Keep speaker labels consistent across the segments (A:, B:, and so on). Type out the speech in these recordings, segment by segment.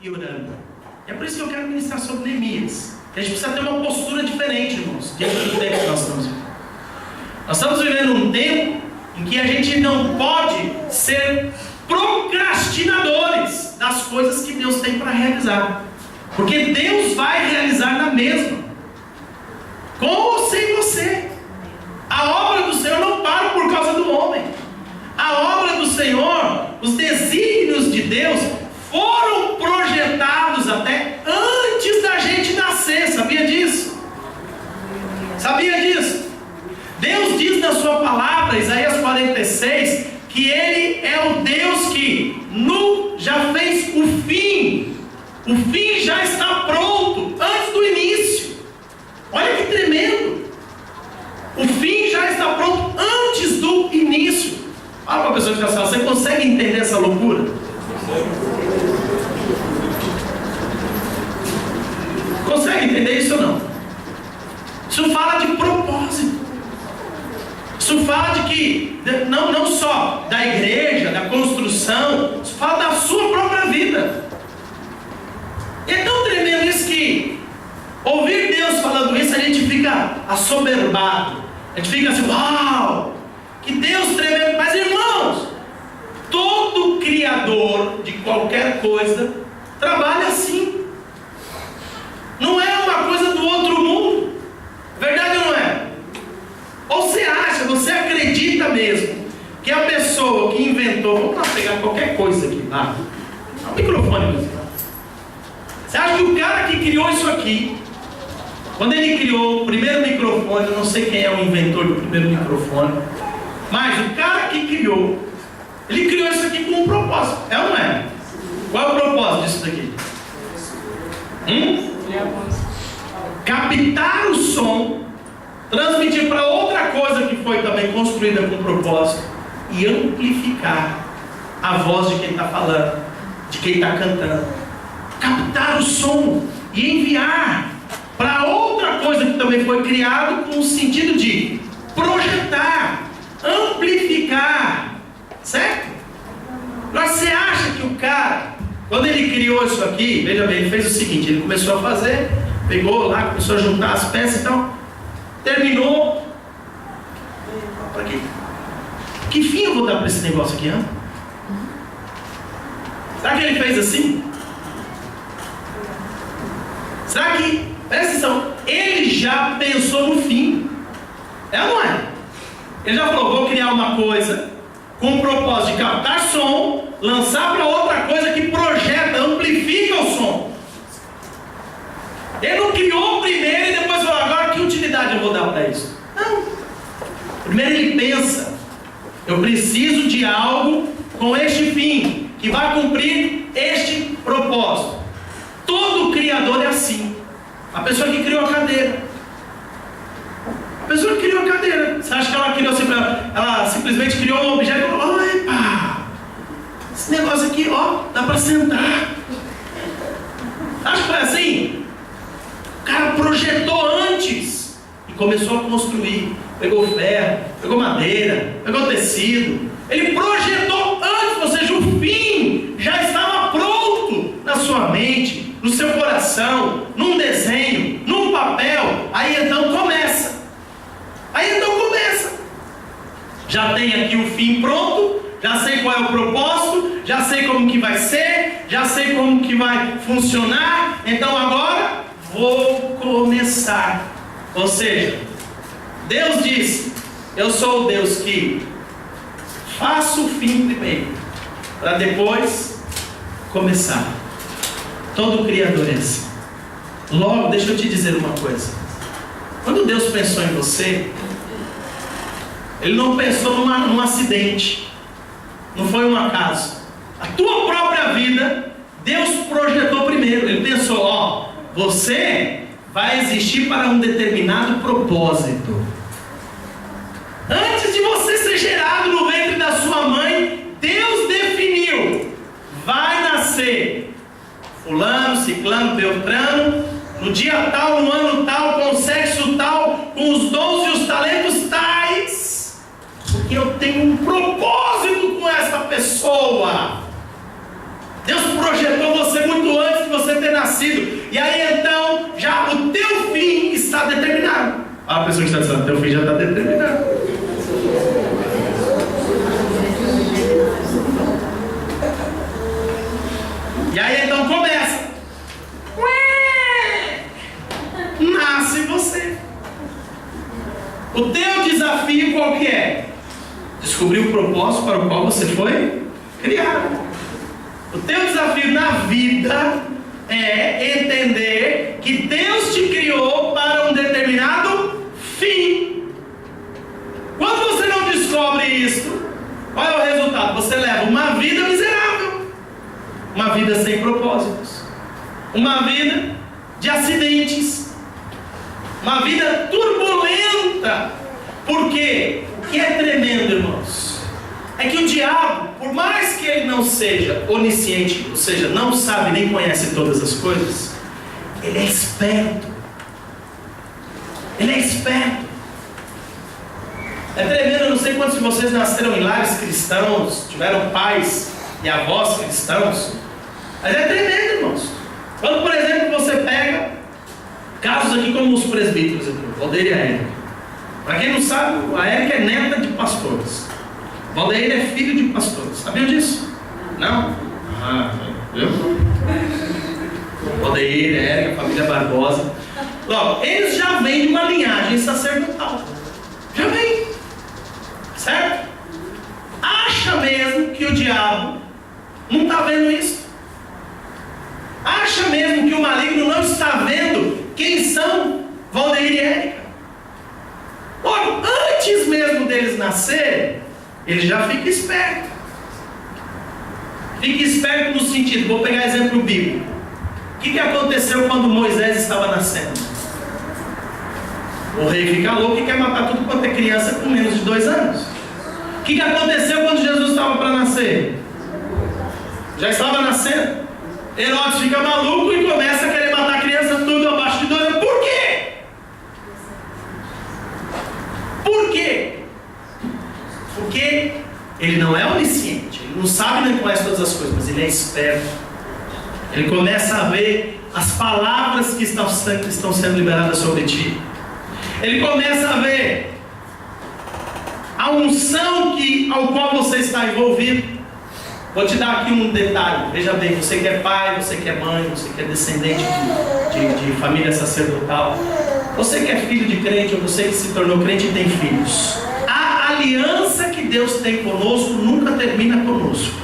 A: e orando. É por isso que eu quero ministrar sobre Neemias. A gente precisa ter uma postura diferente, irmãos, diante do tempo que nós estamos vivendo. Nós estamos vivendo um tempo em que a gente não pode ser procrastinadores das coisas que Deus tem para realizar. Porque Deus vai realizar na mesma, com ou sem você. A obra do Senhor não para por causa do homem. A obra do Senhor, os desígnios de Deus foram projetados até antes da gente nascer. Sabia disso? Sabia disso? Deus diz na sua palavra, Isaías 46, que Ele é o Deus que já fez o fim. O fim já está pronto antes do início. Olha que tremendo. O fim já está pronto antes do início. Fala para a pessoa que está falando, você consegue entender essa loucura? Consegue entender isso ou não? Isso fala de propósito. Isso fala de que, não só da igreja, da construção, isso fala da sua própria vida. E é tão tremendo isso que ouvir Deus falando isso, a gente fica assoberbado. A gente fica assim, uau, que Deus tremendo. Mas irmãos, todo criador de qualquer coisa trabalha assim. Não é uma coisa do outro mundo. Verdade ou não é? Ou você acha, você acredita mesmo que a pessoa que inventou, vamos lá pegar qualquer coisa aqui, lá, o microfone mesmo. Você acha que o cara que criou isso aqui, quando ele criou o primeiro microfone, eu não sei quem é o inventor do primeiro microfone, mas o cara que criou, ele criou isso aqui com um propósito, é ou não é? Qual é o propósito disso daqui? Captar o som, transmitir para outra coisa que foi também construída com propósito e amplificar a voz de quem está falando, de quem está cantando. Captar o som e enviar para outra coisa que também foi criado com o sentido de projetar, amplificar, certo? Mas você acha que o cara, quando ele criou isso aqui, veja bem, ele fez o seguinte, ele começou a fazer, pegou lá, começou a juntar as peças e tal, terminou. Para quê? Que fim eu vou dar para esse negócio aqui, hein? Será que ele fez assim? Será que, presta atenção, ele já pensou no fim? É ou não é? Ele já falou, vou criar uma coisa com o propósito de captar som, lançar para outra coisa que projeta, amplifica o som. Ele não criou primeiro e depois falou, agora que utilidade eu vou dar para isso? Não. Primeiro ele pensa, eu preciso de algo com este fim, que vai cumprir este propósito. Todo criador é assim. A pessoa que criou a cadeira. A pessoa que criou a cadeira. Você acha que ela criou ela simplesmente criou um objeto e falou, opa, esse negócio aqui, ó, dá para sentar. Acho que foi assim. O cara projetou antes e começou a construir. Pegou ferro, pegou madeira, pegou tecido. Ele projetou antes, ou seja, o fim já estava pronto na sua mente, no seu coração, num desenho, num papel. Aí então começa. Já tem aqui o fim pronto, já sei qual é o propósito, já sei como que vai ser, já sei como que vai funcionar. Então agora vou começar. Ou seja, Deus disse, eu sou o Deus que faço o fim primeiro, para depois começar. Todo criador é assim. Logo, deixa eu te dizer uma coisa. Quando Deus pensou em você, Ele não pensou num acidente, não foi um acaso. A tua própria vida, Deus projetou primeiro. Ele pensou, ó, você vai existir para um determinado propósito. Antes de você ser gerado no ventre da sua mãe, Deus definiu, vai nascer fulano, ciclano, beltrano, no dia tal, no ano tal, com o sexo tal, com os dons e os talentos tais, porque eu tenho um propósito com essa pessoa. Deus projetou você muito antes de você ter nascido. E aí então, já o teu fim está determinado. A pessoa que está dizendo, teu fim já está determinado. E aí então começa. Nasce você. O teu desafio qual que é? Descobrir o propósito para o qual você foi criado. O teu desafio na vida é entender que Deus te criou para um determinado fim. Quando você não descobre isso, qual é o resultado? Você leva uma vida miserável, uma vida sem propósitos, uma vida de acidentes, uma vida turbulenta. Porque o que é tremendo, irmãos, é que o diabo, por mais que ele não seja onisciente, ou seja, não sabe nem conhece todas as coisas, ele é esperto. Ele é esperto. É tremendo, eu não sei quantos de vocês nasceram em lares cristãos, tiveram pais e avós cristãos, mas é tremendo, irmãos. Quando, por exemplo, você pega casos aqui como os presbíteros aqui, Valdeir e a Érica. Para quem não sabe, a Érica é neta de pastores, Valdeir é filho de pastores. Sabiam disso? Não? Ah, viu? Valdeir, Érica, família Barbosa. Logo, eles já vêm de uma linhagem sacerdotal. Já vem. Certo? Acha mesmo que o diabo não está vendo isso? Acha mesmo que o maligno não está vendo quem são Valdeir e Érica? Logo, antes mesmo deles nascerem, ele já fica esperto. Fica esperto no sentido, vou pegar exemplo bíblico. O que aconteceu quando Moisés estava nascendo? O rei fica louco e quer matar tudo quanto é criança com menos de 2 anos. O que aconteceu quando Jesus estava para nascer? Já estava nascendo. Herodes fica maluco e começa a querer matar a criança tudo abaixo de 2 anos. Por quê? Por quê? Porque ele não é onisciente, ele não sabe nem conhece todas as coisas, mas ele é esperto. Ele começa a ver as palavras que estão sendo liberadas sobre ti. Ele começa a ver a unção ao qual você está envolvido. Vou te dar aqui um detalhe. Veja bem, você que é pai, você que é mãe, você que é descendente de família sacerdotal, você que é filho de crente, ou você que se tornou crente e tem filhos, a aliança que Deus tem conosco nunca termina conosco.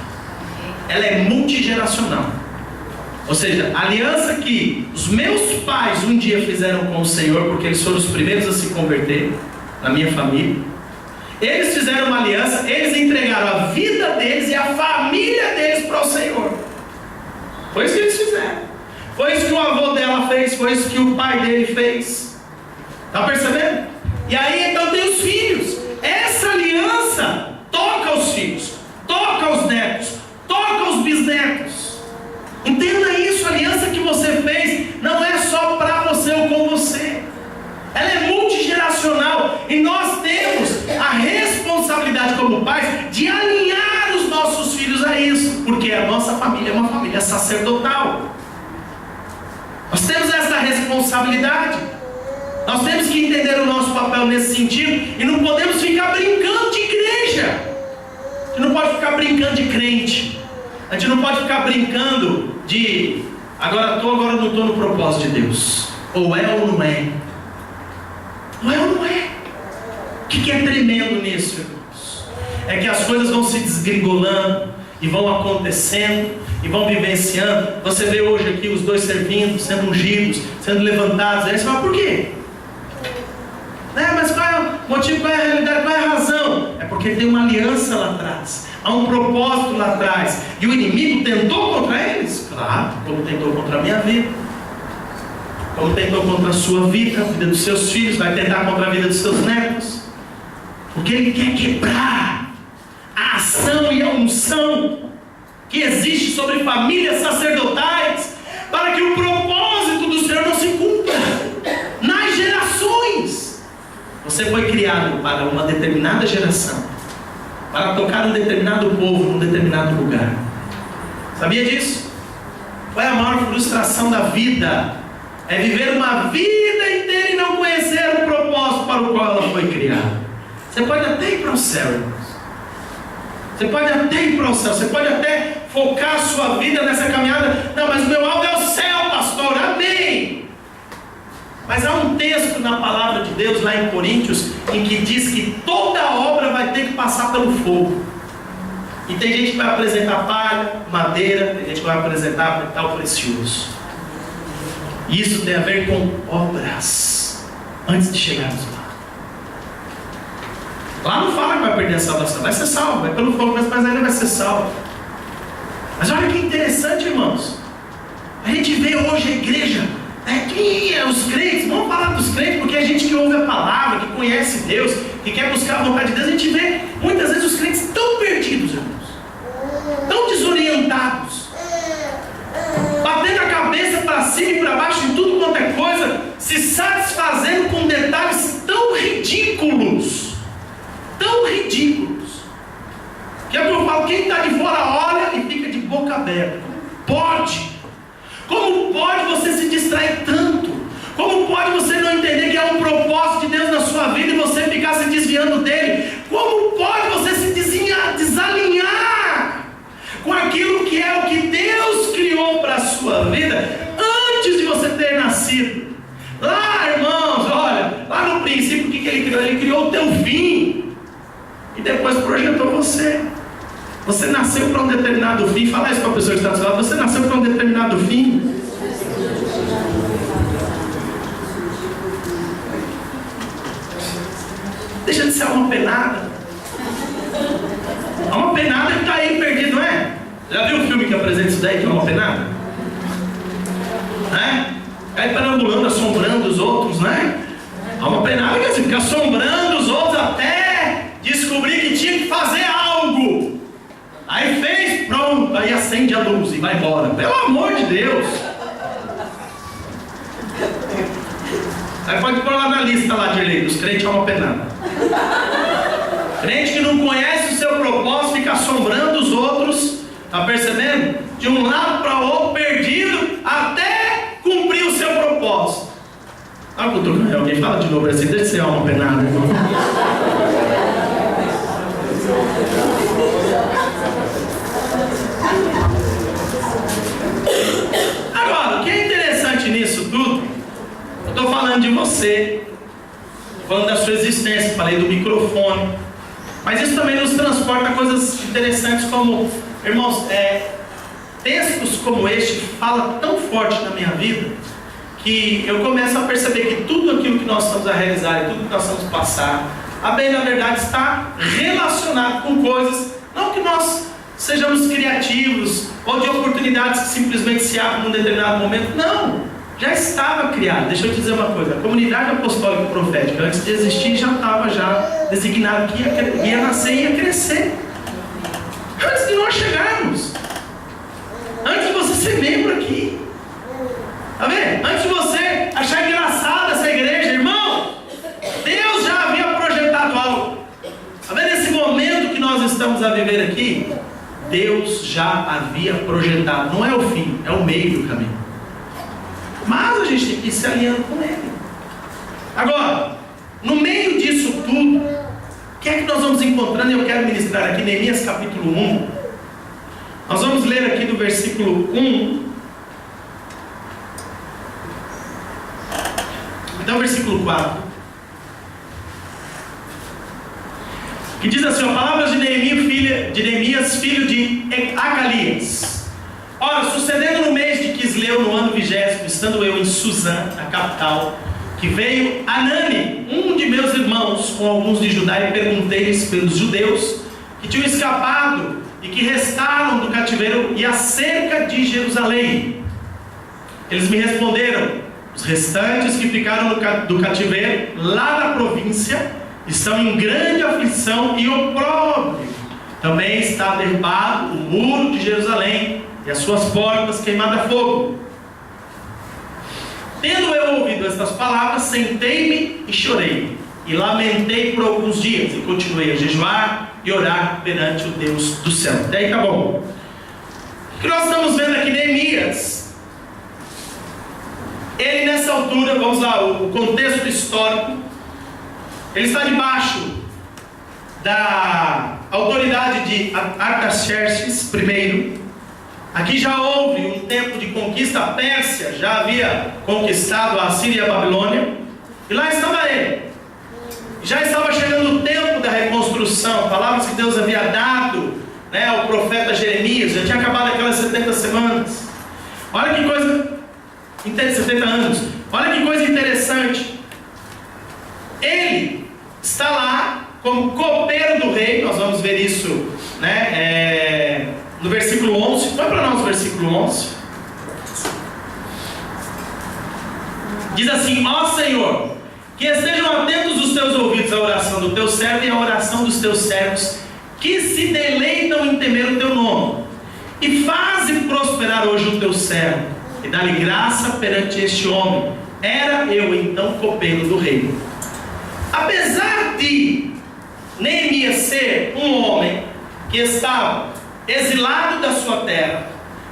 A: Ela é multigeracional. Ou seja, a aliança que os meus pais um dia fizeram com o Senhor, porque eles foram os primeiros a se converter na minha família, eles fizeram uma aliança, eles entregaram a vida deles e a família deles para o Senhor. Foi isso que eles fizeram. Foi isso que o avô dela fez, foi isso que o pai dele fez. Está percebendo? E aí então tem os filhos. Essa aliança toca os filhos, toca os netos, toca os bisnetos. Entenda isso, a aliança que você fez não é só para você ou com você. Ela é multigeracional. E nós temos a responsabilidade como pais de alinhar os nossos filhos a isso. Porque a nossa família é uma família sacerdotal. Nós temos essa responsabilidade. Nós temos que entender o nosso papel nesse sentido. E não podemos ficar brincando de igreja. A gente não pode ficar brincando de crente. A gente não pode ficar brincando de agora estou, agora não estou no propósito de Deus. Ou é ou não é. Ou é ou não é. O que é tremendo nisso, irmãos? É que as coisas vão se desgringolando e vão acontecendo e vão vivenciando. Você vê hoje aqui os dois servindo, sendo ungidos, sendo levantados. Aí você fala, por quê? Mas qual é o motivo, qual é a realidade, qual é a razão? É porque tem uma aliança lá atrás, há um propósito lá atrás. E o inimigo tentou contra eles? Claro, como tentou contra a minha vida, como tentou contra a sua vida, a vida dos seus filhos, vai tentar contra a vida dos seus netos. Porque ele quer quebrar a ação e a unção que existe sobre famílias sacerdotais, para que o propósito do Senhor não se cumpra nas gerações. Você foi criado para uma determinada geração, para tocar um determinado povo, num determinado lugar. Sabia disso? Qual é a maior frustração da vida? É viver uma vida inteira e não conhecer o propósito para o qual ela foi criada. Você pode até ir para o céu, irmãos. Você pode até ir para o céu. Você pode até focar a sua vida nessa caminhada. Não, mas o meu alvo é o céu, pastor. Amém. Mas há um texto na palavra de Deus, lá em Coríntios, em que diz que toda obra vai ter que passar pelo fogo. E tem gente que vai apresentar palha, madeira, tem gente que vai apresentar metal precioso. E isso tem a ver com obras, antes de chegarmos lá. Lá não fala que vai perder a salvação, vai ser salvo, vai pelo fogo, mas ainda vai ser salvo. Mas olha que interessante, irmãos. A gente vê hoje a igreja, os crentes, vamos falar dos crentes, porque a gente que ouve a palavra, que conhece Deus, que quer buscar a vontade de Deus, a gente vê muitas vezes os crentes tão perdidos, irmãos, tão desorientados, batendo a cabeça para cima e para baixo em tudo quanto é coisa, se satisfazendo com detalhes tão ridículos, que é o que eu falo, quem está de fora olha e fica de boca aberta. Como pode você se distrair tanto? Como pode você não entender que há um propósito de Deus na sua vida e você ficar se desviando dele? Como pode você se desalinhar com aquilo que é o que Deus criou para a sua vida antes de você ter nascido? Lá, irmãos, olha, lá no princípio o que ele criou? Ele criou o teu fim e depois projetou você. Você nasceu para um determinado fim. Fala isso para a pessoa que está do seu lado. Você nasceu para um determinado fim. Deixa de ser alma penada. Alma penada que está aí perdido, não é? Já viu o filme que apresenta isso daí, que é alma penada? Né? Aí perambulando, assombrando os outros, né? Alma penada quer dizer, fica assombrando os outros até descobrir que tinha que fazer algo. Aí fez, pronto, aí acende a luz e vai embora. Pelo amor de Deus. Aí pode pôr lá na lista lá de lei, os crentes alma penada. Crente que não conhece o seu propósito, fica assombrando os outros, tá percebendo? De um lado para o outro, perdido, até cumprir o seu propósito. Alguém fala de novo assim, deixa de ser alma penada, irmão. Agora, o que é interessante nisso tudo, eu estou falando de você, falando da sua existência, falei do microfone, mas isso também nos transporta a coisas interessantes como, irmãos, textos como este falam tão forte na minha vida, que eu começo a perceber que tudo aquilo que nós estamos a realizar e tudo que nós estamos a passar, a bem na verdade está relacionado com coisas, não que nós sejamos criativos, ou de oportunidades que simplesmente se abrem num determinado momento, não, já estava criado. Deixa eu te dizer uma coisa, a comunidade apostólica e profética, antes de existir, já estava designado que ia nascer e ia crescer, antes de nós chegarmos, antes de você ser membro aqui, tá vendo? Antes de você achar engraçada essa igreja, irmão, Deus já havia projetado algo, tá vendo? Esse momento que nós estamos a viver aqui, Deus já havia projetado, não é o fim, é o meio do caminho, mas a gente tem que ir se alinhando com Ele. Agora, no meio disso tudo, o que é que nós vamos encontrando? Eu quero ministrar aqui Neemias capítulo 1, nós vamos ler aqui do versículo 1 até o versículo 4, que diz assim: palavras de Neemias, filho de Acalias. Ora, sucedendo no mês de Quisleu, no ano 20º, estando eu em Suzã, a capital, que veio Anani, um de meus irmãos, com alguns de Judá, e perguntei-lhes pelos judeus que tinham escapado e que restaram do cativeiro e acerca de Jerusalém. Eles me responderam: os restantes que ficaram do cativeiro, lá na província, estão em grande aflição e opróbrio. Também está derrubado o muro de Jerusalém e as suas portas queimadas a fogo. Tendo eu ouvido estas palavras, sentei-me e chorei, e lamentei por alguns dias, e continuei a jejuar e orar perante o Deus do céu. Até aí tá bom. O que nós estamos vendo aqui, Neemias, Ele nessa altura, vamos lá, o contexto histórico, ele está debaixo da autoridade de Artaxerxes I. Aqui já houve um tempo de conquista. A Pérsia já havia conquistado a Síria e a Babilônia, e lá estava ele. Já estava chegando o tempo da reconstrução, palavras que Deus havia dado, né, ao profeta Jeremias. Já tinha acabado aquelas 70 semanas. Olha que coisa, 70 anos. Olha que coisa interessante. Ele está lá como copeiro do rei. Nós vamos ver isso, né, no versículo 11. Põe para nós o versículo 11. Diz assim: ó Senhor, que estejam atentos os teus ouvidos à oração do teu servo e à oração dos teus servos, que se deleitam em temer o teu nome, e faze prosperar hoje o teu servo, e dá-lhe graça perante este homem. Era eu então copeiro do rei. Apesar de Neemias ser um homem que estava exilado da sua terra,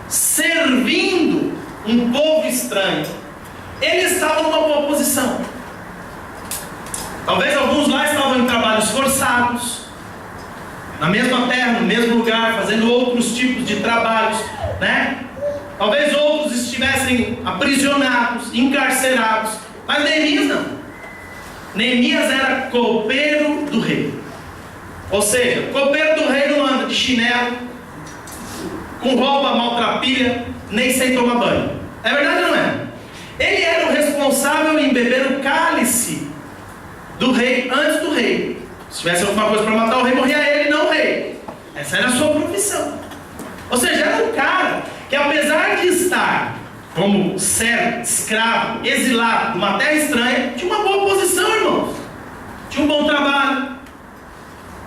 A: servindo um povo estranho, ele estava numa boa posição. Talvez alguns lá estavam em trabalhos forçados, na mesma terra, no mesmo lugar, fazendo outros tipos de trabalhos, né? Talvez outros estivessem aprisionados, encarcerados, mas Neemias não. Neemias era copeiro do rei. Ou seja, copeiro do rei não anda de chinelo, com roupa maltrapilha, nem sem tomar banho. É verdade ou não é? Ele era o responsável em beber o cálice do rei antes do rei. Se tivesse alguma coisa para matar o rei, morria ele, não o rei. Essa era a sua profissão. Ou seja, era um cara que, apesar de estar como servo, escravo, exilado, numa terra estranha, tinha uma boa posição, irmãos. Tinha um bom trabalho,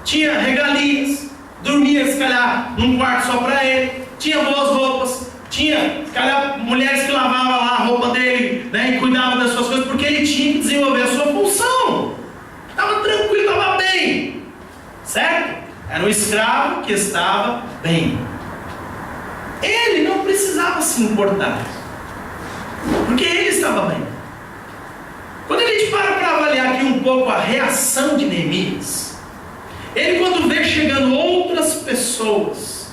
A: tinha regalias, dormia, se calhar, num quarto só para ele, tinha boas roupas, tinha, se calhar, mulheres que lavavam lá a roupa dele, né, e cuidavam das suas coisas, porque ele tinha que desenvolver a sua função. Estava tranquilo, estava bem, certo? Era um escravo que estava bem. Ele não precisava se importar, porque ele estava bem. Quando a gente para avaliar aqui um pouco a reação de Neemias, ele, quando vê chegando outras pessoas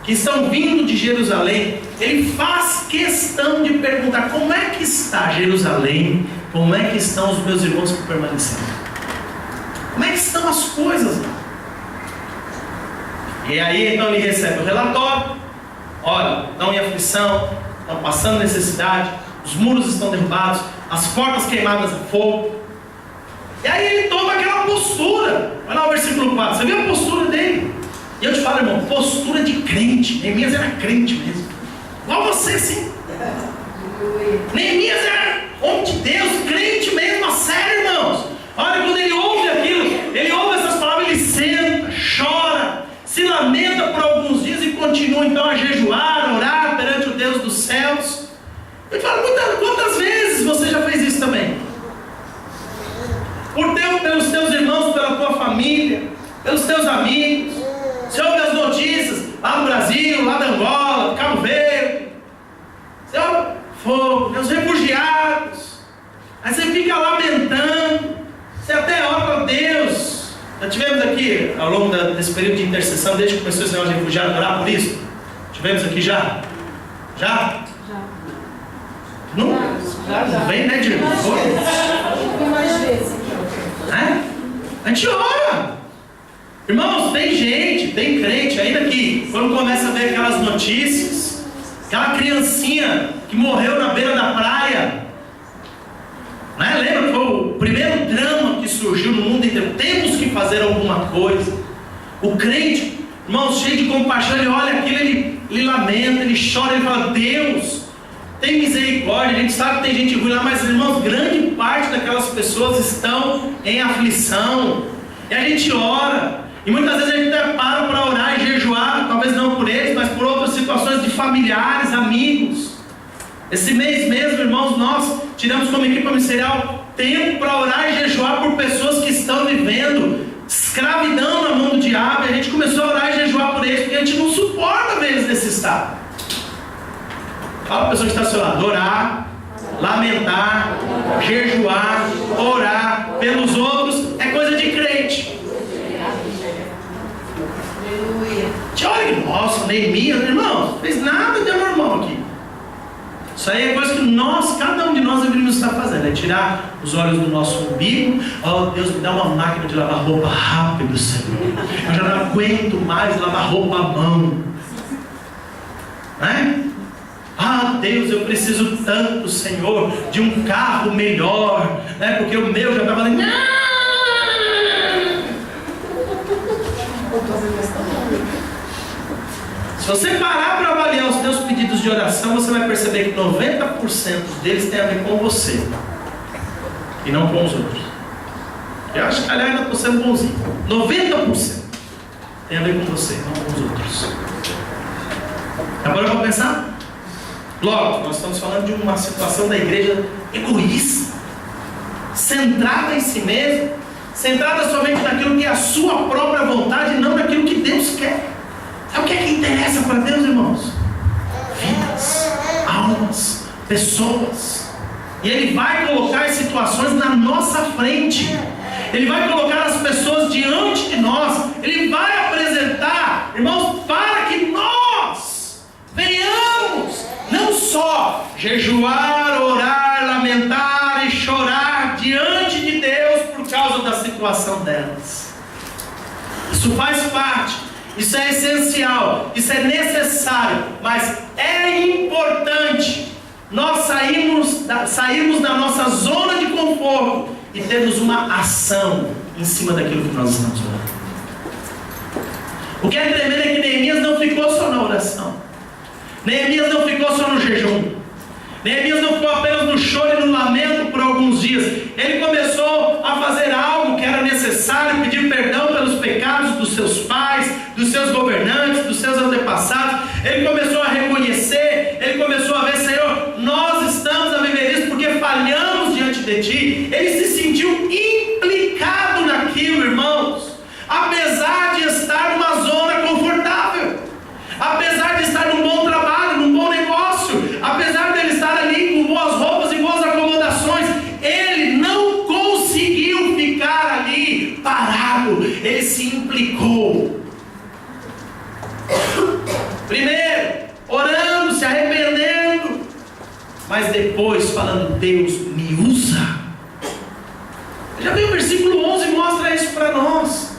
A: que estão vindo de Jerusalém, ele faz questão de perguntar: como é que está Jerusalém? Como é que estão os meus irmãos que permaneceram? Como é que estão as coisas lá? E aí então ele recebe o relatório: olha, estão em aflição, estão passando necessidade, os muros estão derrubados, as portas queimadas a fogo. E aí ele toma aquela postura. Olha lá o versículo 4, você viu a postura dele? E eu te falo, irmão, postura de crente. Neemias era crente mesmo, igual você, sim. Neemias era homem de Deus, crente mesmo, a sério, irmãos. Olha, quando ele ouve aquilo, ele ouve essas palavras, ele senta, chora, se lamenta por alguns dias e continua então a jejuar, a orar perante o Deus dos céus. Eu te falo, quantas vezes você já fez isso também? Pelos teus irmãos, pela tua família, pelos teus amigos. Você ouve as notícias lá do Brasil, lá da Angola, do Cabo Verde. Você ouve fogo, os refugiados. Aí você fica lamentando. Você até ora para Deus. Já tivemos aqui, ao longo desse período de intercessão, desde que começou esse negócio de refugiado, orar por isso? Tivemos aqui já? Já? Não? Não vem, né, Diego?
B: Mais vezes.
A: A gente ora. Irmãos, tem gente, tem crente ainda que, quando começa a ver aquelas notícias, aquela criancinha que morreu na beira da praia, né? Lembra que foi o primeiro drama que surgiu no mundo inteiro? Temos que fazer alguma coisa. O crente, irmãos, cheio de compaixão, ele olha aquilo, ele lamenta, ele chora, ele fala: Deus, tem misericórdia. A gente sabe que tem gente ruim lá, mas, irmãos, grande parte daquelas pessoas estão em aflição, e a gente ora, e muitas vezes a gente até para orar e jejuar, talvez não por eles, mas por outras situações de familiares, amigos. Esse mês mesmo, irmãos, nós tiramos como equipe ministerial tempo para orar e jejuar por pessoas que estão vivendo escravidão na mão do diabo, e a gente começou a orar e jejuar por eles, porque a gente não suporta ver eles nesse estado. Fala a pessoa que está ao seu lado: orar lamentar, jejuar, orar pelos outros é coisa de crente. Olha, nossa, Neemias, irmão, não fez nada de anormal aqui. Isso aí é coisa que nós, cada um de nós deveríamos estar fazendo, é tirar os olhos do nosso umbigo. Oh, Deus, me dá uma máquina de lavar roupa rápido, Senhor. Eu já não aguento mais lavar roupa à mão. Né? Ah, Deus, eu preciso tanto, Senhor, de um carro melhor, né? Porque o meu já estava ali. Se você parar para avaliar os teus pedidos de oração, você vai perceber que 90% deles tem a ver com você e não com os outros. Eu acho que, aliás, ainda estou sendo bonzinho. 90% tem a ver com você, não com os outros. Agora vamos pensar? Logo, nós estamos falando de uma situação da igreja egoísta, centrada em si mesma, centrada somente naquilo que é a sua própria vontade e não naquilo que Deus quer. Sabe o que é que interessa para Deus, irmãos? Vidas, almas, pessoas. E Ele vai colocar as situações na nossa frente. Ele vai colocar as pessoas diante de nós. Ele vai apresentar, irmãos, para que nós venhamos não só jejuar, orar, lamentar e chorar diante de Deus por causa da situação delas. Isso faz parte. Isso é essencial, isso é necessário, mas é importante nós sairmos da nossa zona de conforto e termos uma ação em cima daquilo que nós estamos orando. O que é tremendo é que Neemias não ficou só na oração, Neemias não ficou só no jejum, Neemias não ficou apenas no choro e no lamento por alguns dias. Ele começou a fazer algo que era necessário, pedir perdão pelos pecados dos seus pais, dos seus governantes, dos seus antepassados. Ele começou a reconhecer, ele começou a ver, Senhor, nós estamos a viver isso porque falhamos diante de Ti. Ele se sentiu implicado naquilo, irmãos, apesar de estar numa zona confortável, apesar de estar num bom trabalho, num bom negócio, apesar de ele estar ali com boas roupas e boas acomodações, ele não conseguiu ficar ali parado, ele se implicou. Primeiro, orando, se arrependendo, mas depois falando, Deus me usa. Já vem o versículo 11 mostra isso para nós.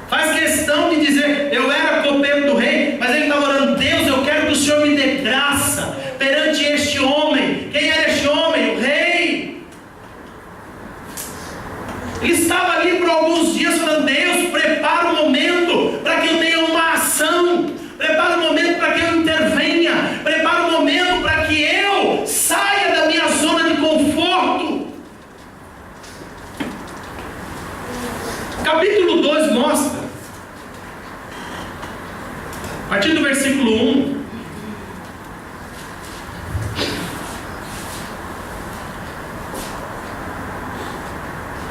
A: Faz questão de dizer, eu era copeiro do rei, mas ele estava orando, Deus, eu quero que o Senhor me dê graça perante este homem. Quem era este homem? O rei. Ele estava ali por alguns dias falando, Deus, prepara o momento para que eu tenha uma ação, prepara o momento para que eu intervenha, prepara o momento para que eu saia da minha zona de conforto. Capítulo 2 mostra, a partir do versículo 1,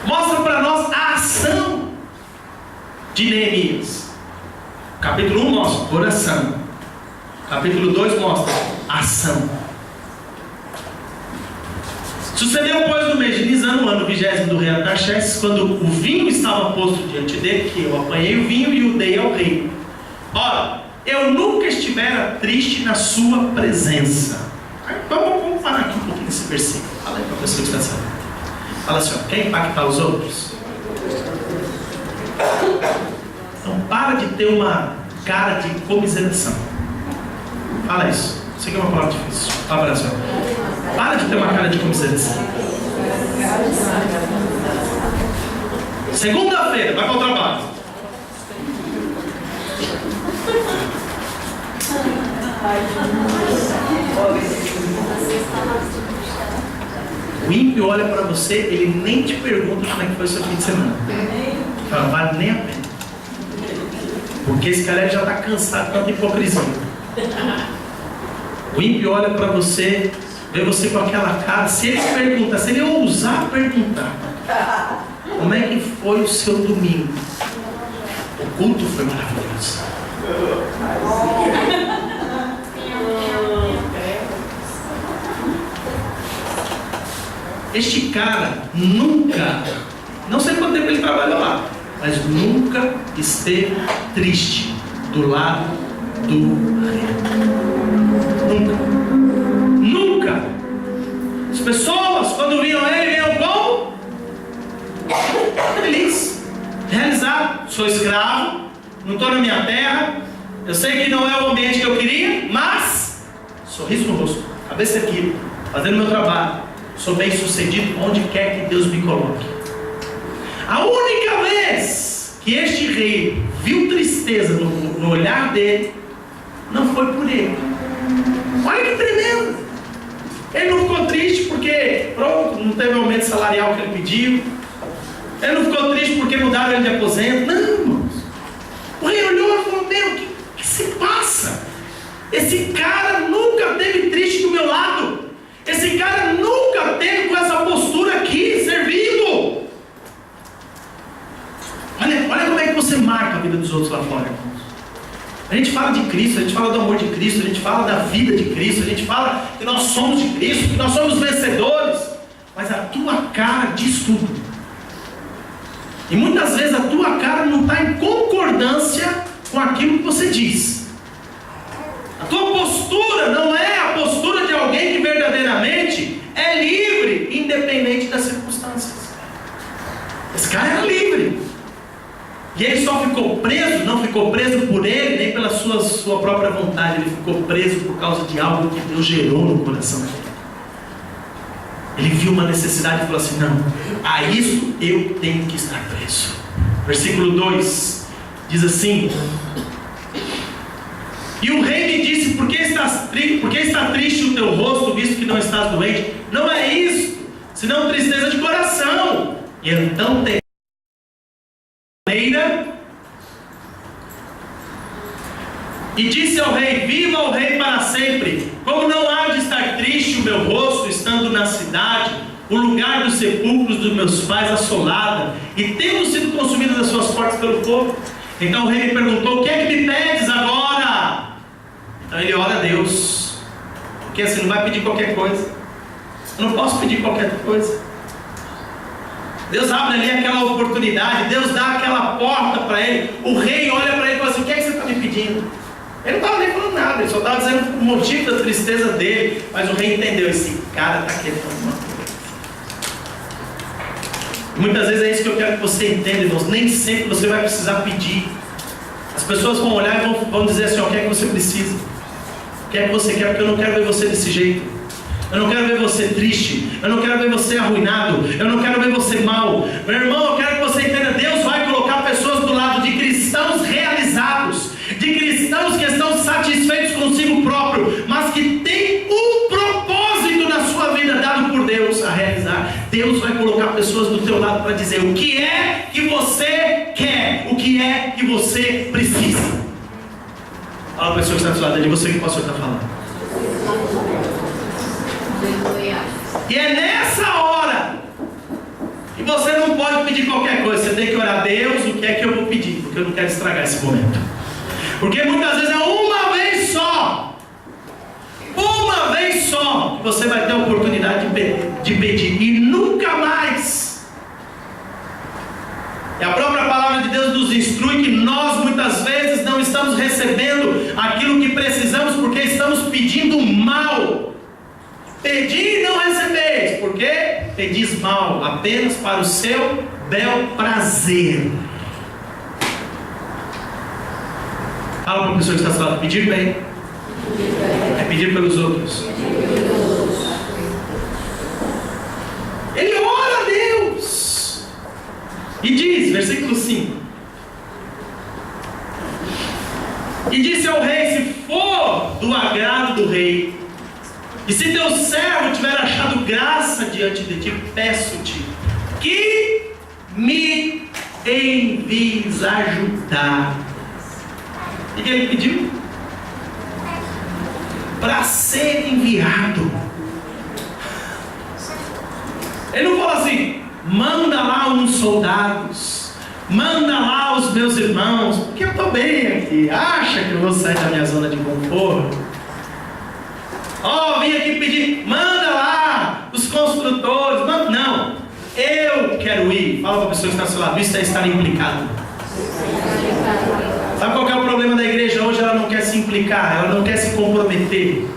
A: mostra para nós a ação de Neemias. Capítulo 1 mostra oração, capítulo 2 mostra ação. Sucedeu, pois, no mês de Nisan, no ano 20º do rei Artaxerxes, quando o vinho estava posto diante dele, que eu apanhei o vinho e o dei ao rei. Ora, eu nunca estivera triste na sua presença. Vamos parar aqui um pouquinho nesse versículo. Fala aí para a pessoa que está sabendo. Fala assim, ó, quer impactar os outros? Então para de ter uma cara de comiseração. Fala isso. Isso aqui é uma palavra difícil. Fala assim, ó. Para de ter uma cara de comiseração. Segunda-feira, vai para o trabalho. O ímpio olha para você, ele nem te pergunta como é que foi o seu fim de semana. Fala, não vale nem a pena. Porque esse cara já está cansado de tanta hipocrisia. O ímpio olha para você, vê você com aquela cara. Se ele perguntar, se ele ousar perguntar, como é que foi o seu domingo? O culto foi maravilhoso. Este cara nunca, não sei quanto tempo ele trabalhou lá, mas nunca esteve triste do lado do rei. Nunca. As pessoas, quando viam ele, viam como? Feliz, realizado. Sou escravo, não estou na minha terra, eu sei que não é o ambiente que eu queria, mas sorriso no rosto, cabeça aqui, fazendo meu trabalho, sou bem sucedido onde quer que Deus me coloque. A única vez que este rei viu tristeza no olhar dele, não foi por ele. Olha que tremendo. Ele não ficou triste porque, pronto, não teve o aumento salarial que ele pediu. Ele não ficou triste porque mudaram ele de aposento. Não, irmãos. O rei olhou e falou: meu, o que se passa? Esse cara nunca teve triste do meu lado. Esse cara nunca teve com essa postura aqui, servindo. Olha como é que você marca a vida dos outros lá fora, irmãos. A gente fala de Cristo, a gente fala do amor de Cristo, a gente fala da vida de Cristo, a gente fala que nós somos de Cristo, que nós somos vencedores. Mas a tua cara diz tudo. E muitas vezes a tua cara não está em concordância com aquilo que você diz. A tua postura não é a postura de alguém que verdadeiramente é livre, independente das circunstâncias. Esse cara era livre. E ele só ficou preso, não ficou preso por ele, nem pela sua própria vontade. Ele ficou preso por causa de algo que Deus gerou no coração dele. Ele viu uma necessidade e falou assim: não, a isso eu tenho que estar preso. Versículo 2 diz assim: e o rei me disse: por que está triste o teu rosto, visto que não estás doente? Não é isso, senão tristeza de coração. E então tem e disse ao rei: viva o rei para sempre. Como não há de estar triste o meu rosto, estando na cidade, o lugar dos sepulcros dos meus pais assolada, e tendo sido consumidas as suas portas pelo fogo? Então o rei me perguntou: o que é que me pedes agora? Então ele ora a Deus, porque assim, não vai pedir qualquer coisa. Eu não posso pedir qualquer coisa. Deus abre ali aquela oportunidade, Deus dá aquela porta para ele. O rei olha para ele e fala assim: o que é que você está me pedindo? Ele não estava nem falando nada, ele só estava dizendo o motivo da tristeza dele. Mas o rei entendeu: esse cara está querendo alguma coisa. Muitas vezes é isso que eu quero que você entenda, irmãos. Nem sempre você vai precisar pedir. As pessoas vão olhar e vão dizer assim: ó, o que é que você precisa? O que é que você quer? Porque eu não quero ver você desse jeito. Eu não quero ver você triste. Eu não quero ver você arruinado. Eu não quero ver você mal. Meu irmão, eu quero que você entenda: Deus vai colocar pessoas do lado de cristãos realizados, de cristãos que estão satisfeitos consigo próprio, mas que tem um propósito na sua vida dado por Deus a realizar. Deus vai colocar pessoas do teu lado para dizer o que é que você quer, o que é que você precisa. Fala para a pessoa que está do lado dele: você que o pastor está falando. E é nessa hora que você não pode pedir qualquer coisa. Você tem que orar a Deus: o que é que eu vou pedir? Porque eu não quero estragar esse momento. Porque muitas vezes é uma vez só que você vai ter a oportunidade de pedir, e nunca mais. E a própria palavra de Deus nos instrui que nós muitas vezes não estamos recebendo aquilo que precisamos, porque estamos pedindo mal. Pedi e não recebeis, porque pedis mal, apenas para o seu bel prazer. Fala para a pessoa que está falando: pedir bem é pedir pelos outros. Ele ora a Deus e diz, versículo 5: e disse ao rei: se for do agrado do rei, e se teu servo tiver achado graça diante de ti, peço-te que me envies ajudar. O que ele pediu? Para ser enviado. Ele não falou assim: manda lá uns soldados, manda lá os meus irmãos, porque eu estou bem aqui. Acha que eu vou sair da minha zona de conforto? Vim aqui pedir: manda lá os construtores. Não. Eu quero ir. Fala para a pessoa que está ao seu lado. Isso é estar implicado. Sabe qual que é o problema da igreja hoje? Ela não quer se implicar. Ela não quer se comprometer.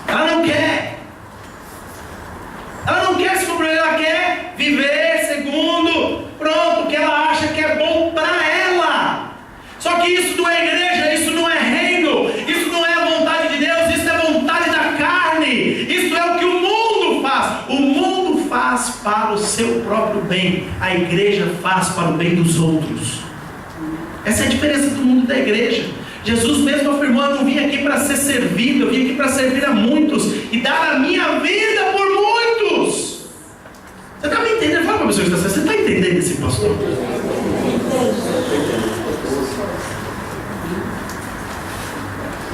A: Ela não quer. Ela não quer se comprometer. Ela quer viver segundo, pronto, o que ela acha que é bom para ela. Só que isso não é igreja, isso não é reino, isso não é a vontade de Deus, isso é a vontade da carne, isso é o que o mundo faz. O mundo faz para o seu próprio bem, a igreja faz para o bem dos outros. Essa é a diferença do mundo e da igreja. Jesus mesmo afirmou: eu não vim aqui para ser servido, eu vim aqui para servir a muitos e dar a minha vida por muitos. Você está me entendendo? Fala para a pessoa que está assim, você está entendendo esse pastor?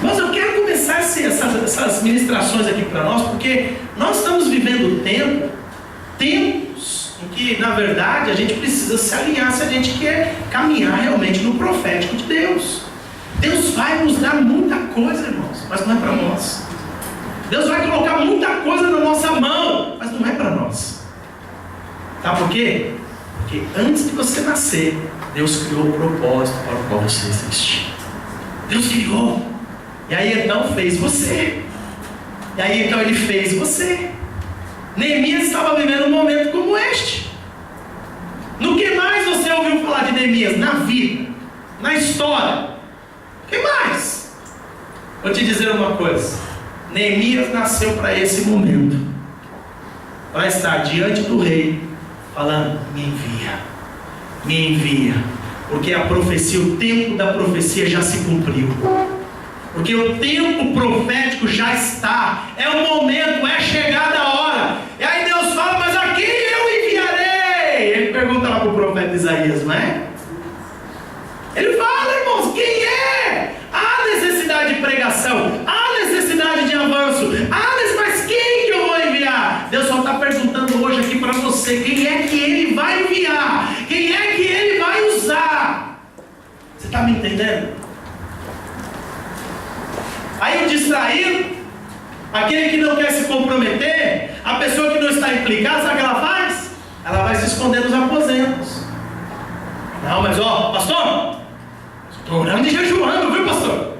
A: Mas eu quero começar essas ministrações aqui para nós, porque nós estamos vivendo tempos em que, na verdade, a gente precisa se alinhar se a gente quer caminhar realmente no profético de Deus. Deus vai nos dar muita coisa, irmãos, mas não é para nós. Deus vai colocar muita coisa na nossa mão, mas não é para nós. Sabe por quê? Porque antes de você nascer, Deus criou o propósito para o qual você existe. Deus criou. E aí então fez você. E aí então Ele fez você. Neemias estava vivendo um momento como este. No que mais você ouviu falar de Neemias? Na vida, na história. O que mais? Vou te dizer uma coisa. Neemias nasceu para esse momento, para estar diante do rei, falando: me envia, porque a profecia, o tempo da profecia já se cumpriu, porque o tempo profético já está, é o momento, é chegada a hora. E aí Deus fala: mas a quem eu enviarei? Ele pergunta lá para o profeta Isaías, não é? Ele fala, irmãos, quem é? Há necessidade de pregação, há necessidade de avanço, mas quem que eu vou enviar? Deus só está perguntando hoje aqui para você: quem é que Ele vai enviar? Quem é que Ele vai usar? Você está me entendendo? Aí o distraído, aquele que não quer se comprometer, a pessoa que não está implicada, sabe o que ela faz? Ela vai se esconder nos aposentos. Não, mas pastor, estou orando e jejuando, viu, pastor?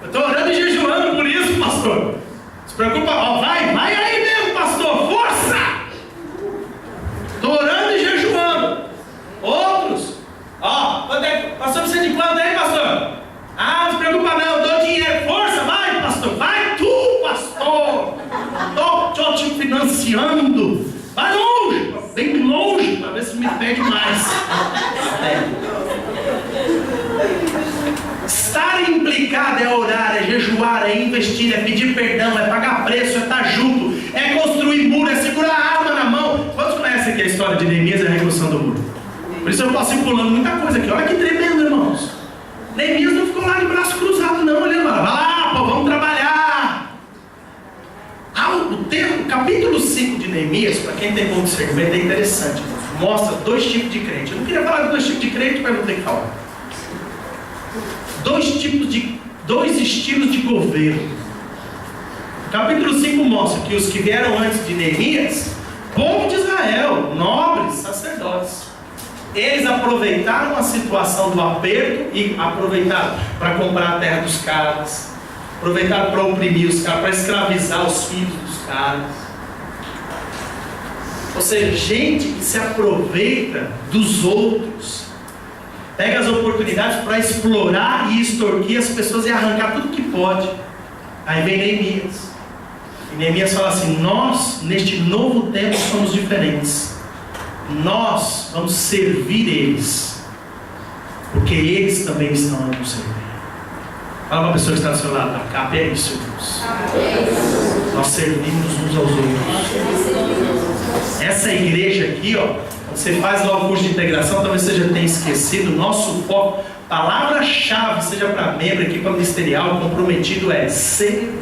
A: Eu estou orando e jejuando por isso, pastor. Não se preocupa, vai aí mesmo, pastor, força! Estou orando e jejuando. Outros, pastor precisa de quanto aí, pastor? Não se preocupa não, eu dou dinheiro, força, vai, pastor, vai tu, pastor. Estou te financiando. Vai longe, bem longe, para ver se me pede mais. Estar implicado é orar, é jejuar, é investir, é pedir perdão, é pagar preço, é estar junto, é construir muro, é segurar a arma na mão. Quantos conhecem aqui a história de Neemias e a reconstrução do muro? Por isso eu posso ir pulando muita coisa aqui. Olha que tremendo, irmãos. Neemias não ficou lá de braço cruzado, não. Ele vai lá, vamos trabalhar. O capítulo 5 de Neemias, para quem tem bom discernimento, é interessante. Mostra dois tipos de crente. Eu não queria falar de dois tipos de crente, mas não tem que falar. Dois estilos de governo. O capítulo 5 mostra que os que vieram antes de Neemias, povo de Israel, nobres, sacerdotes, eles aproveitaram a situação do aperto e aproveitaram para comprar a terra dos caras, aproveitaram para oprimir os caras, para escravizar os filhos dos caras. Ou seja, gente que se aproveita dos outros, pega as oportunidades para explorar e extorquir as pessoas e arrancar tudo que pode. Aí vem Neemias. E Neemias fala assim: nós, neste novo tempo, somos diferentes. Nós vamos servir eles, porque eles também estão a nos servir. Fala para a pessoa que está do seu lado: a capa é isso, irmãos. Nós servimos uns aos outros. Essa igreja aqui, você faz lá o curso de integração, talvez você já tenha esquecido, nosso foco, palavra-chave, seja para membro, equipe ministerial, comprometido, é servir.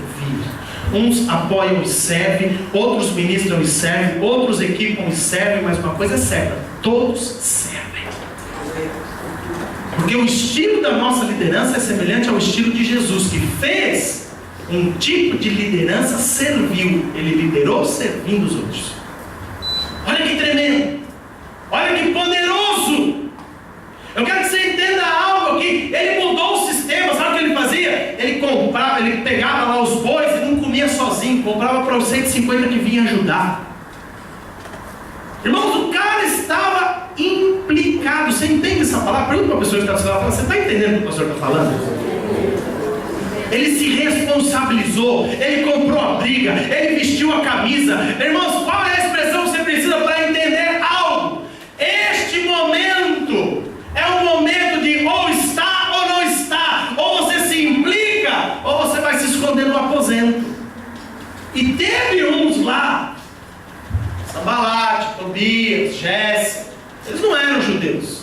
A: Uns apoiam e servem, outros ministram e servem, outros equipam e servem, mas uma coisa é certa: todos servem. Porque o estilo da nossa liderança é semelhante ao estilo de Jesus, que fez um tipo de liderança servil. Ele liderou servindo os outros. Olha que tremendo, olha que poderoso. Eu quero que você entenda algo aqui. Ele mudou o sistema. Sabe o que ele fazia? Ele comprava, ele pegava lá os bois e não comia sozinho, comprava para os 150 que vinham ajudar. Irmãos, o cara estava implicado. Você entende essa palavra? Pergunta para a pessoa que está falando: você está entendendo o que o pastor está falando? Ele se responsabilizou, ele comprou a briga, ele vestiu a camisa. Irmãos, qual é a expressão que você precisa para entender algo? Este momento é um momento de ou está ou não está. Ou você se implica, ou você vai se esconder no aposento. E teve uns lá, Sambalate, Tobias, Jéssica, eles não eram judeus,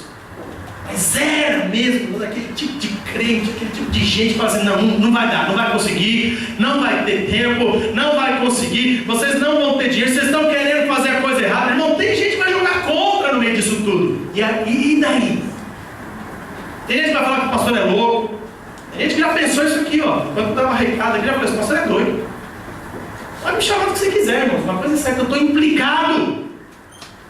A: mas era mesmo daquele tipo de crente, aquele tipo de gente que fala assim: não vai dar, não vai conseguir, não vai ter tempo, não vai conseguir, vocês não vão ter dinheiro, vocês estão querendo fazer a coisa errada. Irmão, tem gente que vai jogar contra no meio disso tudo. E daí? Tem gente que vai falar que o pastor é louco. Tem gente que já pensou isso aqui, ó. Quando eu dava recado aqui, já falou: esse pastor é doido. Pode me chamar do que você quiser, irmão. Uma coisa é certa, eu estou implicado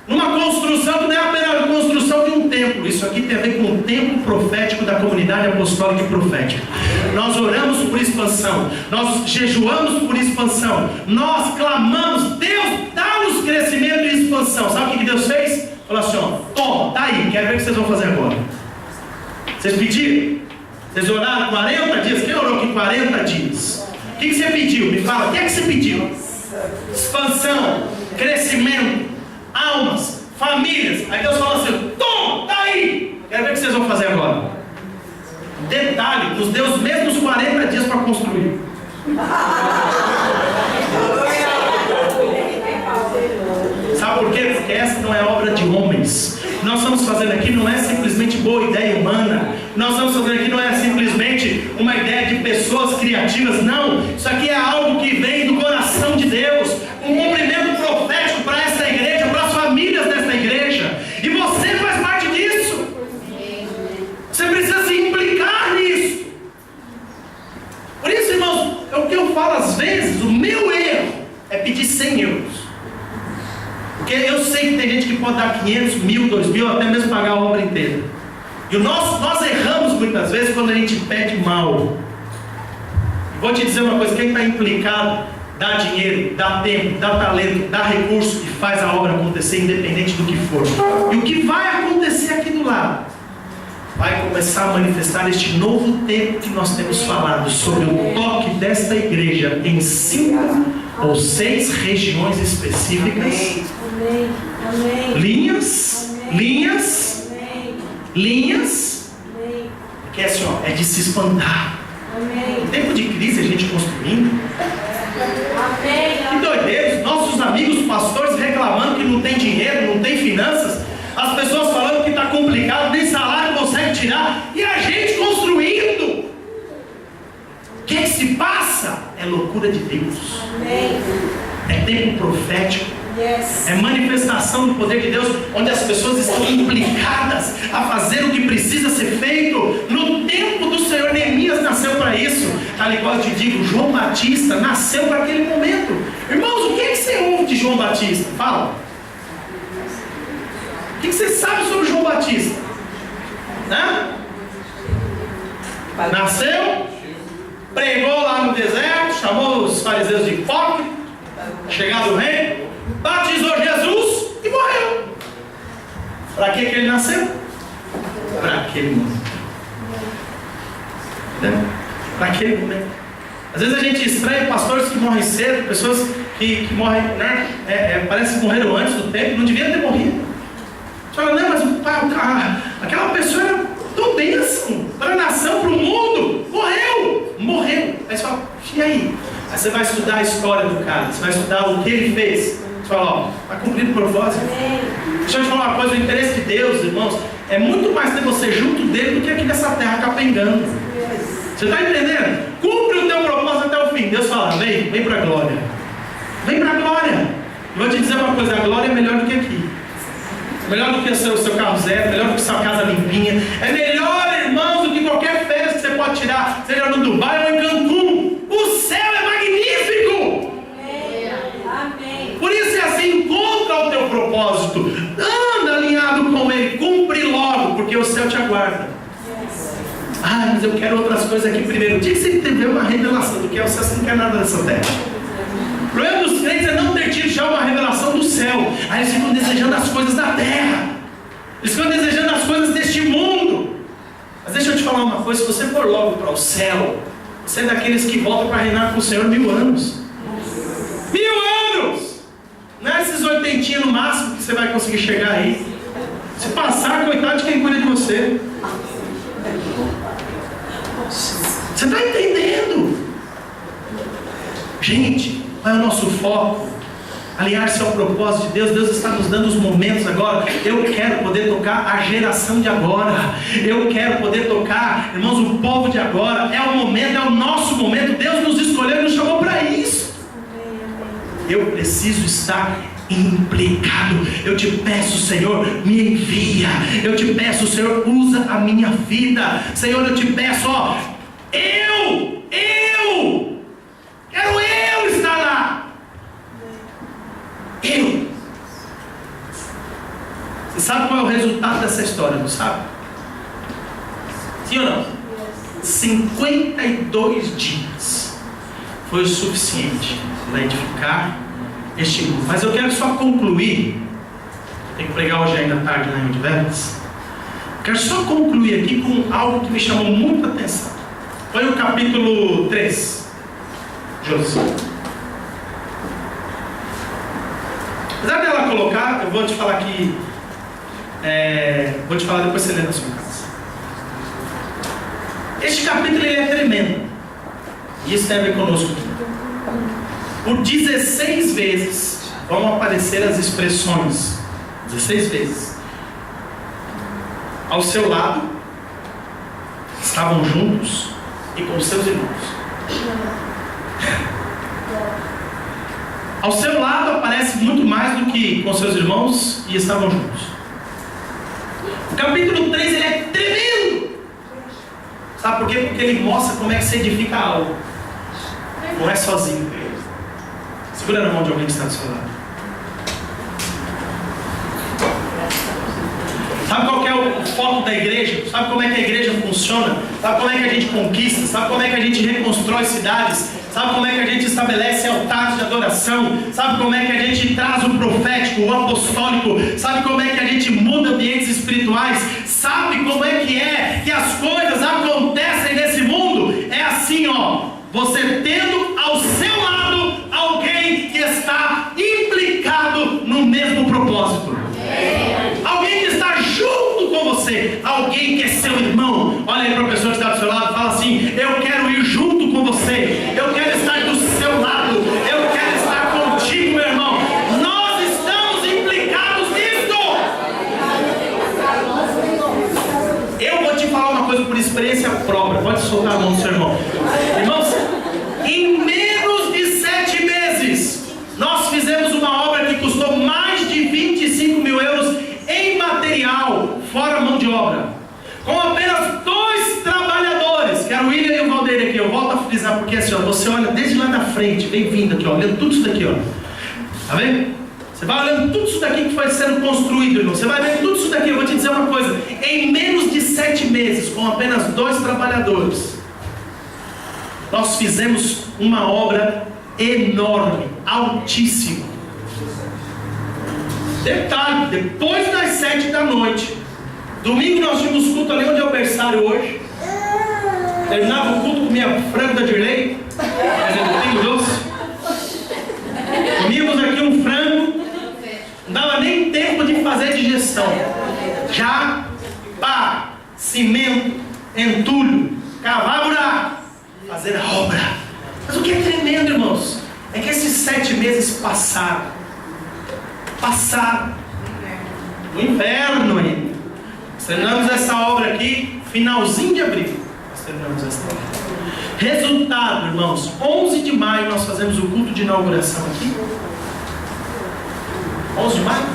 A: numa construção que não é apenas a construção de um templo. Isso aqui tem a ver com o templo profético da comunidade apostólica e profética. Nós oramos por expansão, nós jejuamos por expansão, nós clamamos: Deus, dá-nos crescimento e expansão. Sabe o que Deus fez? Falou assim: ó, toma, tá aí, quero ver o que vocês vão fazer agora. Vocês pediram? Vocês oraram 40 dias? Quem orou aqui 40 dias? O que você pediu? Me fala, o que é que você pediu? Expansão, crescimento, almas, famílias. Aí Deus fala assim: toma, tá aí, quero ver o que vocês vão fazer agora. Detalhe, nos deu os mesmos 40 dias para construir. Sabe por quê? Porque essa não é obra de homens. Nós estamos fazendo aqui não é simplesmente boa ideia humana. Nós estamos fazendo aqui não é simplesmente uma ideia de pessoas criativas. Não, isso aqui é algo que vem do coração de Deus, um cumprimento profético para essa igreja, para as famílias dessa igreja. E você faz parte disso. Você precisa se implicar nisso. Por isso, irmãos, é o que eu falo às vezes. O meu erro é pedir 100 euros. Porque eu sei que tem gente que pode dar 500, 1.000, 2.000, até mesmo pagar a obra inteira. E nós erramos muitas vezes quando a gente pede mal. Vou te dizer uma coisa: quem está implicado, dá dinheiro, dá tempo, dá talento, dá recurso e faz a obra acontecer, independente do que for. E o que vai acontecer aqui do lado? Vai começar a manifestar este novo tempo que nós temos falado sobre o toque desta igreja em 5 ou 6 regiões específicas.
B: Amém. Amém.
A: Linhas.
B: Amém.
A: Linhas.
B: Amém.
A: Que é assim, ó, é de se espantar.
B: Amém.
A: Em tempo de crise, a gente construindo.
B: Amém.
A: Que doideira, nossos amigos pastores reclamando que não tem dinheiro, não tem finanças. As pessoas falando que está complicado, nem salário consegue tirar. E a gente construindo. O que é que se passa? É loucura de Deus.
B: Amém.
A: É tempo profético.
B: Yes.
A: É manifestação do poder de Deus, onde as pessoas estão implicadas a fazer o que precisa ser feito. No tempo do Senhor, Neemias nasceu para isso. Tal igual eu te digo, João Batista nasceu para aquele momento. Irmãos, o que é que você ouve de João Batista? Fala. O que você sabe sobre João Batista? Nasceu, pregou lá no deserto, chamou os fariseus de hipócritas, chegado o reino, batizou Jesus e morreu. Para que ele nasceu? Para aquele momento. Para aquele momento. Às vezes a gente estranha pastores que morrem cedo, pessoas que morrem, né? Parece que morreram antes do tempo, não devia ter morrido. Você fala: não, mas aquela pessoa era tão bênção para a nação, para o mundo. Morreu. Aí você fala: e aí? Aí você vai estudar a história do cara, você vai estudar o que ele fez. Você fala: ó, vai cumprir o propósito. Deixa eu te falar uma coisa: o interesse de Deus, irmãos, é muito mais ter você junto dele do que aqui nessa terra capengando. Você está entendendo? Cumpre o teu propósito até o fim. Deus fala: vem para a glória. Vem para a glória. Eu vou te dizer uma coisa: a glória é melhor do que aqui. Melhor do que o seu carro zero, melhor do que sua casa limpinha. É melhor, irmãos, do que qualquer festa que você pode tirar, seja no Dubai ou em Cancún. O céu guarda. Ah, mas eu quero outras coisas aqui primeiro. O dia que você tiver uma revelação do que é o céu, você não quer nada dessa terra. O problema dos crentes é não ter tido já uma revelação do céu. Aí eles ficam desejando as coisas da terra. Eles ficam desejando as coisas deste mundo. Mas deixa eu te falar uma coisa, se você for logo para o céu, você é daqueles que voltam para reinar com o Senhor 1000 anos. 1000 anos! Não é esses 80 no máximo que você vai conseguir chegar aí. Se passar, coitado de quem cuida de você. Você está entendendo? Gente, qual é o nosso foco? Aliar-se ao propósito de Deus. Deus está nos dando os momentos agora. Eu quero poder tocar a geração de agora. Eu quero poder tocar, irmãos, o povo de agora. É o momento, é o nosso momento. Deus nos escolheu e nos chamou para isso. Eu preciso estar implicado. Eu te peço, Senhor, me envia. Eu te peço, Senhor, usa a minha vida. Senhor, eu te peço, ó, eu quero estar lá. Você sabe qual é o resultado dessa história, não sabe? Sim ou não? 52 dias foi o suficiente para edificar este mundo. Mas eu quero só concluir. Tem que pregar hoje ainda tarde na de Velas. Quero só concluir aqui com algo que me chamou muita atenção. Foi o capítulo 3, Josué. Apesar dela colocar, eu vou te falar aqui. Vou te falar depois você lê na sua casa. Este capítulo ele é tremendo. E isso tem a ver conosco. Por 16 vezes vão aparecer as expressões. 16 vezes. Ao seu lado, estavam juntos e com seus irmãos. Ao seu lado aparece muito mais do que com seus irmãos e estavam juntos. O capítulo 3 ele é tremendo. Sabe por quê? Porque ele mostra como é que se edifica algo. Não é sozinho. Segura na mão de alguém que está do seu lado. Sabe qual que é o foco da igreja? Sabe como é que a igreja funciona? Sabe como é que a gente conquista? Sabe como é que a gente reconstrói cidades? Sabe como é que a gente estabelece altares de adoração? Sabe como é que a gente traz o profético, o apostólico? Sabe como é que a gente muda ambientes espirituais? Sabe como é que as coisas acontecem nesse mundo? É assim, ó. Você tendo ao seu lado alguém que está implicado no mesmo propósito. Alguém que está junto com você. Alguém que é seu irmão. Olha aí para a pessoa que está do seu lado. Fala assim: eu quero ir junto com você. Eu quero estar do seu lado. Eu quero estar contigo, meu irmão. Nós estamos implicados nisso. Eu vou te falar uma coisa por experiência própria. Pode soltar a mão do seu irmão. Irmãos, em menos de 7 meses nós fizemos uma obra que custou mais de 25 mil euros em material, fora mão de obra, com apenas 2 trabalhadores, que era o William e o Valdeir aqui. Eu volto a frisar porque assim, ó, você olha desde lá da frente, vem vindo aqui, ó, olhando tudo isso daqui, ó. Tá vendo? Você vai olhando tudo isso daqui que foi sendo construído, irmão. Você vai vendo tudo isso daqui. Eu vou te dizer uma coisa: em menos de 7 meses, com apenas 2 trabalhadores, nós fizemos uma obra enorme, altíssima. Detalhe, depois das 7 da noite, domingo nós tínhamos culto ali onde é o berçário hoje. Terminava o culto, comia frango da Dirley, tem doce. Comíamos aqui um frango, não dava nem tempo de fazer digestão. Já, pá, cimento, entulho, cavar buraco, fazer a obra. Mas o que é tremendo, irmãos, é que esses 7 meses passaram no inverno ainda. Nós terminamos essa obra aqui finalzinho de abril. Nós terminamos essa obra. Resultado, irmãos: 11 de maio nós fazemos o culto de inauguração aqui. 11 de maio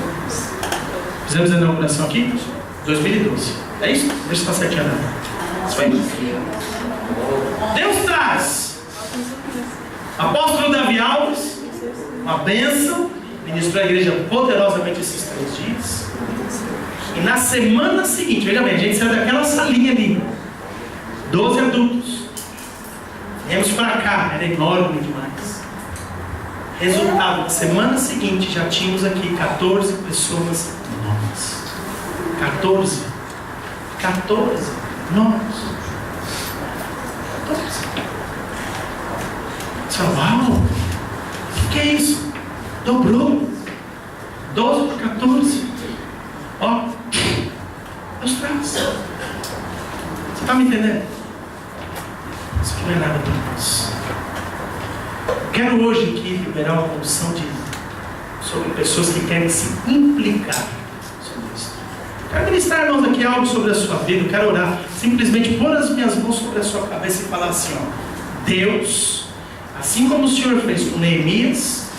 A: fizemos a inauguração aqui, 2012. É isso? Deixa eu estar certinho. Isso aí. Deus traz apóstolo Davi Alves, uma bênção, ministrou a igreja poderosamente esses 3 dias. E na semana seguinte, veja bem, a gente saiu daquela salinha ali, 12 adultos, viemos para cá, era enorme demais. Resultado, na semana seguinte já tínhamos aqui 14 pessoas novas. 14 novos. 14. Você fala, uau, o que é isso? Dobrou. 12 por 14. Ó, Deus traz. Você está me entendendo? Isso aqui não é nada para nós. Quero hoje aqui liberar uma unção sobre pessoas que querem se implicar sobre isso. Quero ministrar, irmãos, aqui algo sobre a sua vida. Quero orar, simplesmente pôr as minhas mãos sobre a sua cabeça e falar assim, ó, Deus, assim como o Senhor fez com Neemias,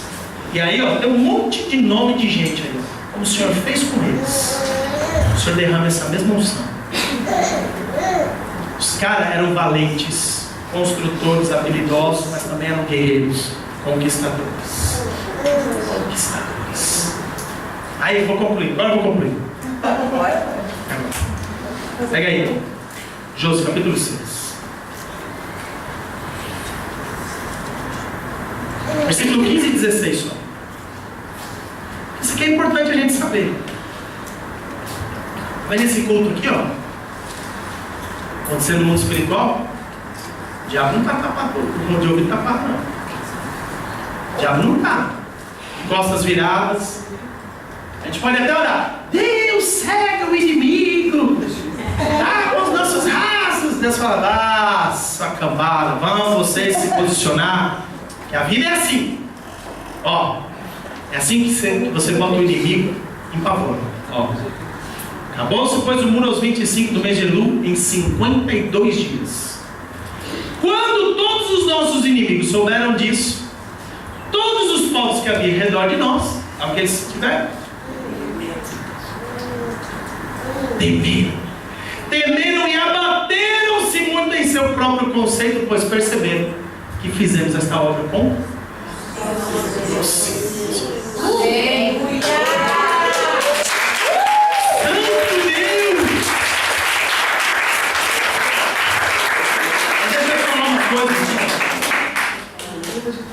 A: e aí, ó, tem um monte de nome de gente aí, ó, como o Senhor fez com eles, o Senhor derrama essa mesma unção. Os caras eram valentes, construtores, habilidosos, mas também eram guerreiros, conquistadores. Aí eu vou concluir, agora eu vou concluir. Pega aí, Josué capítulo 6. Versículo 15 e 16 só. Isso aqui é importante a gente saber. Vai nesse culto aqui, ó, acontecendo no mundo espiritual, o diabo não está tapado, o de ouvido tapado não. O diabo não está. Costas viradas. A gente pode até orar. Deus cega o inimigo. Com os nossos rastros. Deus fala, sua cambada, vão vocês se posicionar. Que a vida é assim. Ó, é assim que você bota o inimigo em pavor. Ó. Acabou-se, pois, o muro aos 25 do mês de Elu, em 52 dias. Quando todos os nossos inimigos souberam disso, todos os povos que havia ao redor de nós, ao que eles tiveram, temeram e abateram-se muito em seu próprio conceito, pois perceberam que fizemos esta obra com você.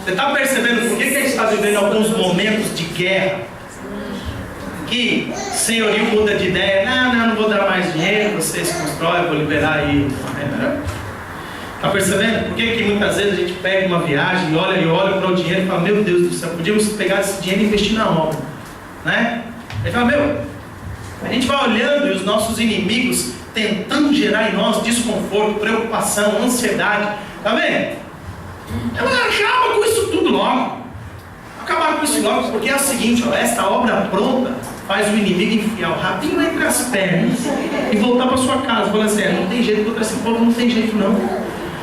A: Você está percebendo por que a gente está vivendo alguns momentos de guerra? Que o senhorio muda de ideia. Não vou dar mais dinheiro, vocês constroem, vou liberar aí. Está percebendo? Por que muitas vezes a gente pega uma viagem e olha para o dinheiro e fala, meu Deus do céu, podíamos pegar esse dinheiro e investir na obra, né? Aí fala, a gente vai olhando e os nossos inimigos tentando gerar em nós desconforto, preocupação, ansiedade. Está vendo? Acaba com isso tudo logo. Acabar com isso logo, porque é o seguinte, ó, esta obra pronta faz o inimigo enfiar o rabinho entre as pernas e voltar para sua casa, falando assim, não tem jeito contra esse povo, não tem jeito não.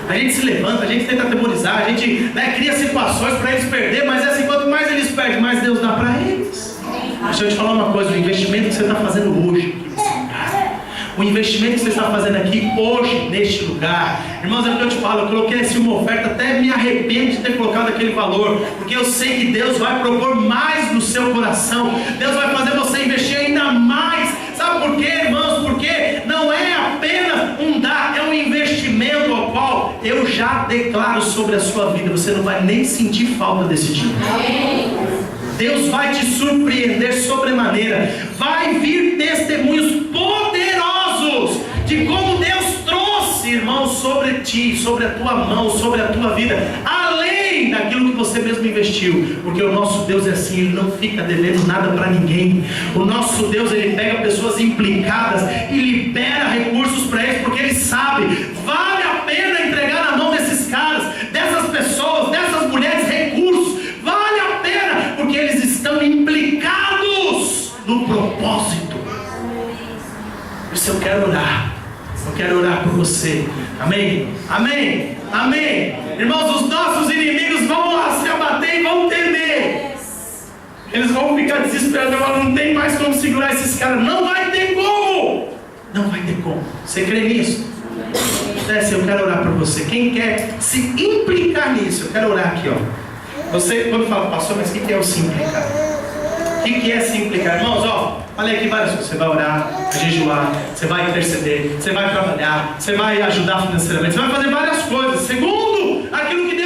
A: A gente se levanta, a gente tenta atemorizar, a gente cria situações para eles perder, mas é assim, quanto mais eles perdem, mais Deus dá para eles. Deixa eu te falar uma coisa, o investimento que você está fazendo hoje aqui nesse lugar, o investimento que você está fazendo aqui hoje neste lugar, irmãos, é o que eu te falo, eu coloquei assim uma oferta, até me arrependo de ter colocado aquele valor, porque eu sei que Deus vai propor mais no seu coração, Deus vai fazer você investir ainda mais. Sabe por quê, irmãos? Porque não é apenas um dar, é um investimento ao qual eu já declaro sobre a sua vida, você não vai nem sentir falta desse dinheiro. Deus vai te surpreender sobremaneira, vai vir testemunhos poderosos de como Deus trouxe, irmão, sobre ti, sobre a tua mão, sobre a tua vida, além daquilo que você mesmo investiu, porque o nosso Deus é assim, Ele não fica devendo nada para ninguém. O nosso Deus, Ele pega pessoas implicadas e libera recursos para eles, porque Ele sabe, vale a pena entregar na mão desses caras, dessas pessoas, dessas mulheres, recursos, vale a pena, porque eles estão implicados no propósito. Por isso eu quero orar por você. Amém? Amém? Amém? Irmãos, os nossos inimigos vão lá se abater e vão temer. Eles vão ficar desesperados. Agora não tem mais como segurar esses caras. Não vai ter como. Não vai ter como. Você crê nisso? Desce, eu quero orar por você. Quem quer se implicar nisso, eu quero orar aqui, ó. Você, quando fala, pastor, mas o que é o se implicar? O que é se implicar? Irmãos, ó, falei aqui várias coisas. Você vai orar, vai jejuar, você vai interceder, você vai trabalhar, você vai ajudar financeiramente, você vai fazer várias coisas, segundo aquilo que Deus